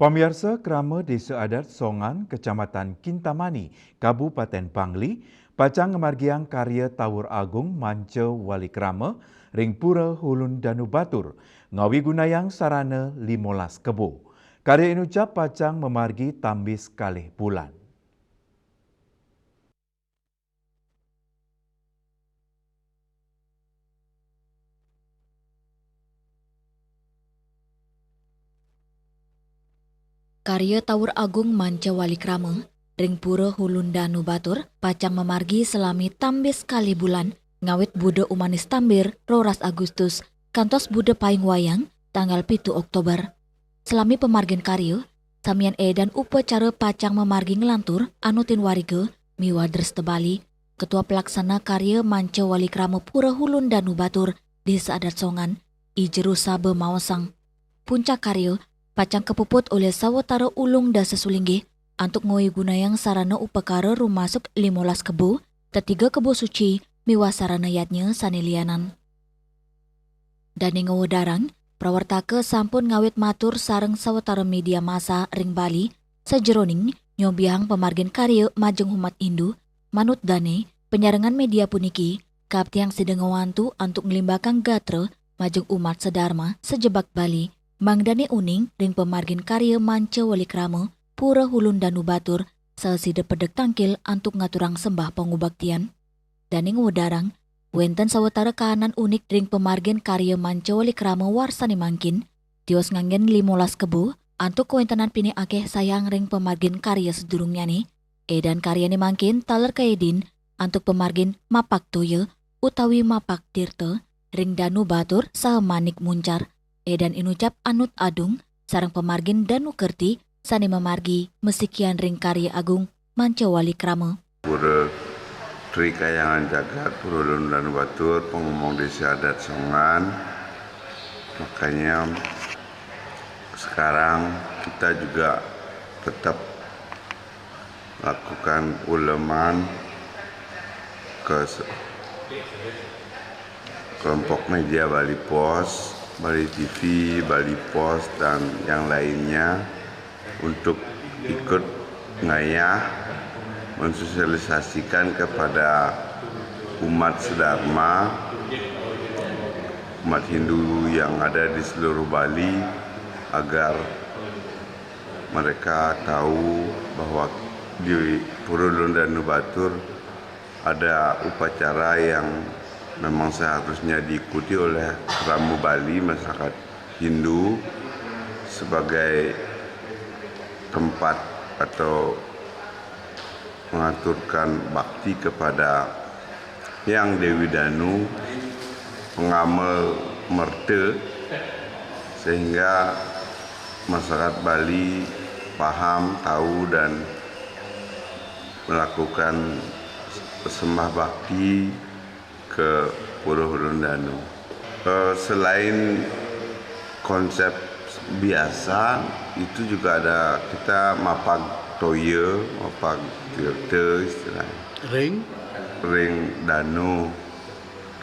Pemirsa Krama Desa Adat Songan, Kecamatan Kintamani, Kabupaten Pangli, pacang ngemargiang karya Tawur Agung Manca Wali Krama, ring Pura Hulun Danu Batur, ngawi gunayang sarana 15 kebo. Karya inucap pacang memargi tambis kalih bulan. Karya Tawur Agung Manca Wali Krama, ring Pura Hulun Danu Batur, pacang memargi selami tambis kali bulan, ngawit Bude Umanis Tambir, Roras Agustus, kantos Bude Paing Wayang, tanggal 7 Oktober. Selami pemargin karya, samian edan upacara pacang memargi ngelantur, anutin warige, miwadres tebali, Ketua Pelaksana Karya Manca Wali Krama Pura Hulun Danu Batur, Desa Adat Songan, Ijeru Sabe Mawasang. Puncak karya, pacang kepuput oleh sawatara ulung dasa sulinggi antuk ngoi gunayang sarana upakara rumasuk 15 kebo, tetiga kebo suci, miwa sarana yatnya sanilianan. Dani ngawadarang, prawartaka sampun ngawit matur sareng sawatara media massa ring Bali, sejeroning nyobiang pemargin karya majeng umat Hindu, manut dane, penyarengan media puniki, kaptiang sedang ngawantu antuk ngelimbakang gatra majeng umat sedharma sejebak Bali, Mangdane uning ring pemargin karya Manca Wali Krama, Pura Hulun Danu Batur, sasida pedek tangkil antuk ngaturang sembah pangubaktian. Daning wadarang, wenten sawatara kahanan unik ring pemargin karya Manca Wali Krama warsani mangkin, tios nganggen 15 kebo, antuk kewentanan pini akeh sayang ring pemargin karya sedurungnya ni, edan karyane mangkin taler kaedin, antuk pemargin Mapak Toya, utawi Mapak Tirta, ring Danu Batur saha Manik Muncar, edan inucap anut adung, sarang pemargin Danu Kerti, sani memargi mesikian ring karya agung Manca Wali Krama. Pura Tri Kayangan Jagat, Pura Hulun Danu Batur, pengomong Desa Adat Songan. Makanya sekarang kita juga tetap lakukan uleman ke kelompok media Bali Pos, Bali TV, Bali Pos, dan yang lainnya untuk ikut ngayah mensosialisasikan kepada umat sedharma, umat Hindu yang ada di seluruh Bali agar mereka tahu bahwa di Pura Hulun Danu Batur ada upacara yang memang seharusnya diikuti oleh Ramu Bali, masyarakat Hindu, sebagai tempat atau mengaturkan bakti kepada Yang Dewi Danu, pengamal merte, sehingga masyarakat Bali paham, tahu, dan melakukan sembah bakti ke Pura Hulun Danu. Selain konsep biasa, itu juga ada kita Mapak Toya, Mapak Tirta istilahnya. Ring Danu,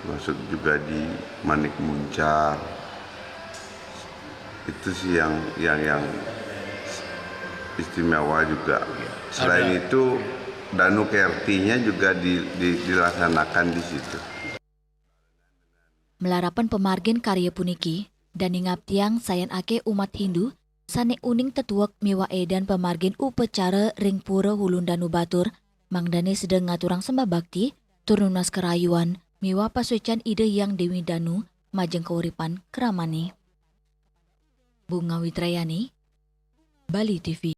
termasuk juga di Manik Muncar. Itu sih yang istimewa juga. Selain itu, Danu Kertinya juga dilaksanakan di situ. Melarapan pemargin karya puniki, dan ngaptiang sayan ake umat Hindu, sane uning tetuak miwa edan pemargin upacara ring Pura Hulun Danu Batur, mangdane sedang ngaturang sembah bakti, turunas kerayuan, miwa pasuican ide Yang Dewi Danu, majeng keuripan Kramani. Bunga Witrayani, Bali TV.